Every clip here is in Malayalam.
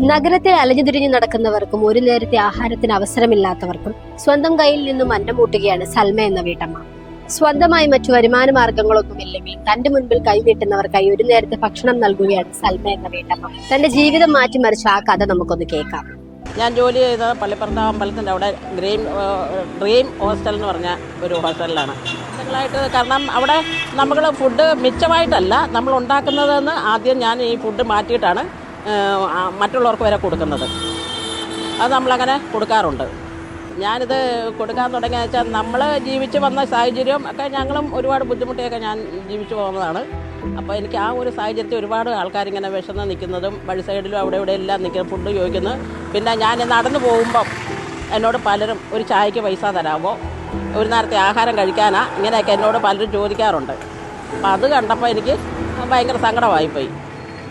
നഗരത്തിൽ അലഞ്ഞുതിരിഞ്ഞു നടക്കുന്നവർക്കും ഒരു നേരത്തെ ആഹാരത്തിന് അവസരമില്ലാത്തവർക്കും സ്വന്തം കയ്യിൽ നിന്നും അന്നമൂട്ടുകയാണ് സൽമ എന്ന വീട്ടമ്മ. സ്വന്തമായി മറ്റു വരുമാന മാർഗങ്ങളൊന്നുമില്ലെങ്കിൽ തന്റെ മുൻപിൽ കൈനീട്ടുന്നവർക്കായി ഒരു നേരത്തെ ഭക്ഷണം നൽകുകയാണ് സൽമ എന്ന വീട്ടമ്മ. തന്റെ ജീവിതം മാറ്റിമറിച്ച ആ കഥ നമുക്കൊന്ന് കേൾക്കാം. ഞാൻ ജോലി ചെയ്ത പള്ളിപ്പുറത്ത് അമ്പലത്തിൻ്റെ അവിടെ ഡ്രീം ഹോസ്റ്റൽ എന്ന് പറഞ്ഞ ഒരു ഹോസ്റ്റലിലാണ്. കാരണം അവിടെ നമ്മൾ ഫുഡ് മിച്ചമായിട്ടല്ല നമ്മൾ ഉണ്ടാക്കുന്നതെന്ന് ആദ്യം ഞാൻ ഈ ഫുഡ് മാറ്റിയിട്ടാണ് മറ്റുള്ളവർക്ക് വരെ കൊടുക്കുന്നത്. അത് നമ്മളങ്ങനെ കൊടുക്കാറുണ്ട്. ഞാനിത് കൊടുക്കാൻ തുടങ്ങിയെന്ന് വെച്ചാൽ നമ്മൾ ജീവിച്ച് വന്ന സാഹചര്യം ഒക്കെ ഞങ്ങളും ഒരുപാട് ബുദ്ധിമുട്ടിയൊക്കെ ഞാൻ ജീവിച്ചു പോകുന്നതാണ്. അപ്പോൾ എനിക്ക് ആ ഒരു സാഹചര്യത്തിൽ ഒരുപാട് ആൾക്കാരിങ്ങനെ വിശന്ന് നിൽക്കുന്നതും വഴി സൈഡിലും അവിടെ ഇവിടെ എല്ലാം നിൽക്കുന്ന ഫുഡ് ചോദിക്കുന്നു. പിന്നെ ഞാൻ നടന്നു പോകുമ്പം എന്നോട് പലരും ഒരു ചായക്ക് പൈസ തരാമോ, ഒരു നേരത്തെ ആഹാരം കഴിക്കാനാ, ഇങ്ങനെയൊക്കെ എന്നോട് പലരും ചോദിക്കാറുണ്ട്. അപ്പോൾ അത് കണ്ടപ്പോൾ എനിക്ക് ഭയങ്കര സങ്കടമായിപ്പോയി.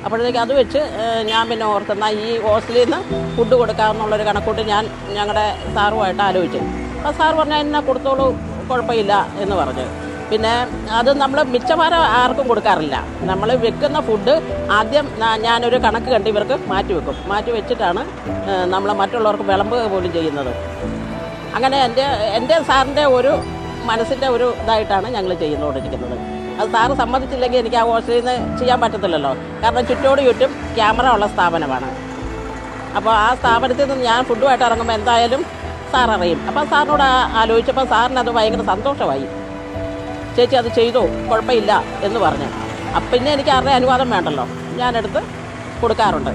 അപ്പോഴത്തേക്ക് അത് വെച്ച് ഞാൻ പിന്നെ ഓർത്തുന്ന ഈ ഹോസ്റ്റലിൽ നിന്ന് ഫുഡ് കൊടുക്കാമെന്നുള്ളൊരു കണക്കൂട്ട് ഞാൻ ഞങ്ങളുടെ സാറുമായിട്ട് ആലോചിച്ചു. അപ്പോൾ സാറ് പറഞ്ഞാൽ എന്നെ കൊടുത്തോളൂ, കുഴപ്പമില്ല എന്ന് പറഞ്ഞു. പിന്നെ അത് നമ്മൾ മിച്ചമാരം ആർക്കും കൊടുക്കാറില്ല. നമ്മൾ വെക്കുന്ന ഫുഡ് ആദ്യം ഞാനൊരു കണക്ക് കണ്ട് ഇവർക്ക് മാറ്റി വെച്ചിട്ടാണ് നമ്മൾ മറ്റുള്ളവർക്ക് വിളമ്പുക പോലും ചെയ്യുന്നത്. അങ്ങനെ എൻ്റെ സാറിൻ്റെ ഒരു മനസ്സിൻ്റെ ഒരു ഇതായിട്ടാണ് ഞങ്ങൾ ചെയ്തുകൊണ്ടിരിക്കുന്നത്. അത് സാറ് സമ്മതിച്ചില്ലെങ്കിൽ എനിക്ക് ആ ഹോസ്റ്റലിൽ നിന്ന് ചെയ്യാൻ പറ്റത്തില്ലല്ലോ. കാരണം ചുറ്റും ക്യാമറ ഉള്ള സ്ഥാപനമാണ്. അപ്പോൾ ആ സ്ഥാപനത്തിൽ നിന്ന് ഞാൻ ഫുഡുമായിട്ട് ഇറങ്ങുമ്പോൾ എന്തായാലും സാർ അറിയും. അപ്പോൾ സാറിനോട് ആലോചിച്ചപ്പോൾ സാറിനത് ഭയങ്കര സന്തോഷമായി. ചേച്ചി അത് ചെയ്തോ, കുഴപ്പമില്ല എന്ന് പറഞ്ഞു. അപ്പം പിന്നെ എനിക്ക് ആരുടെ അനുവാദം വേണ്ടല്ലോ, ഞാനെടുത്ത് കൊടുക്കാറുണ്ട്.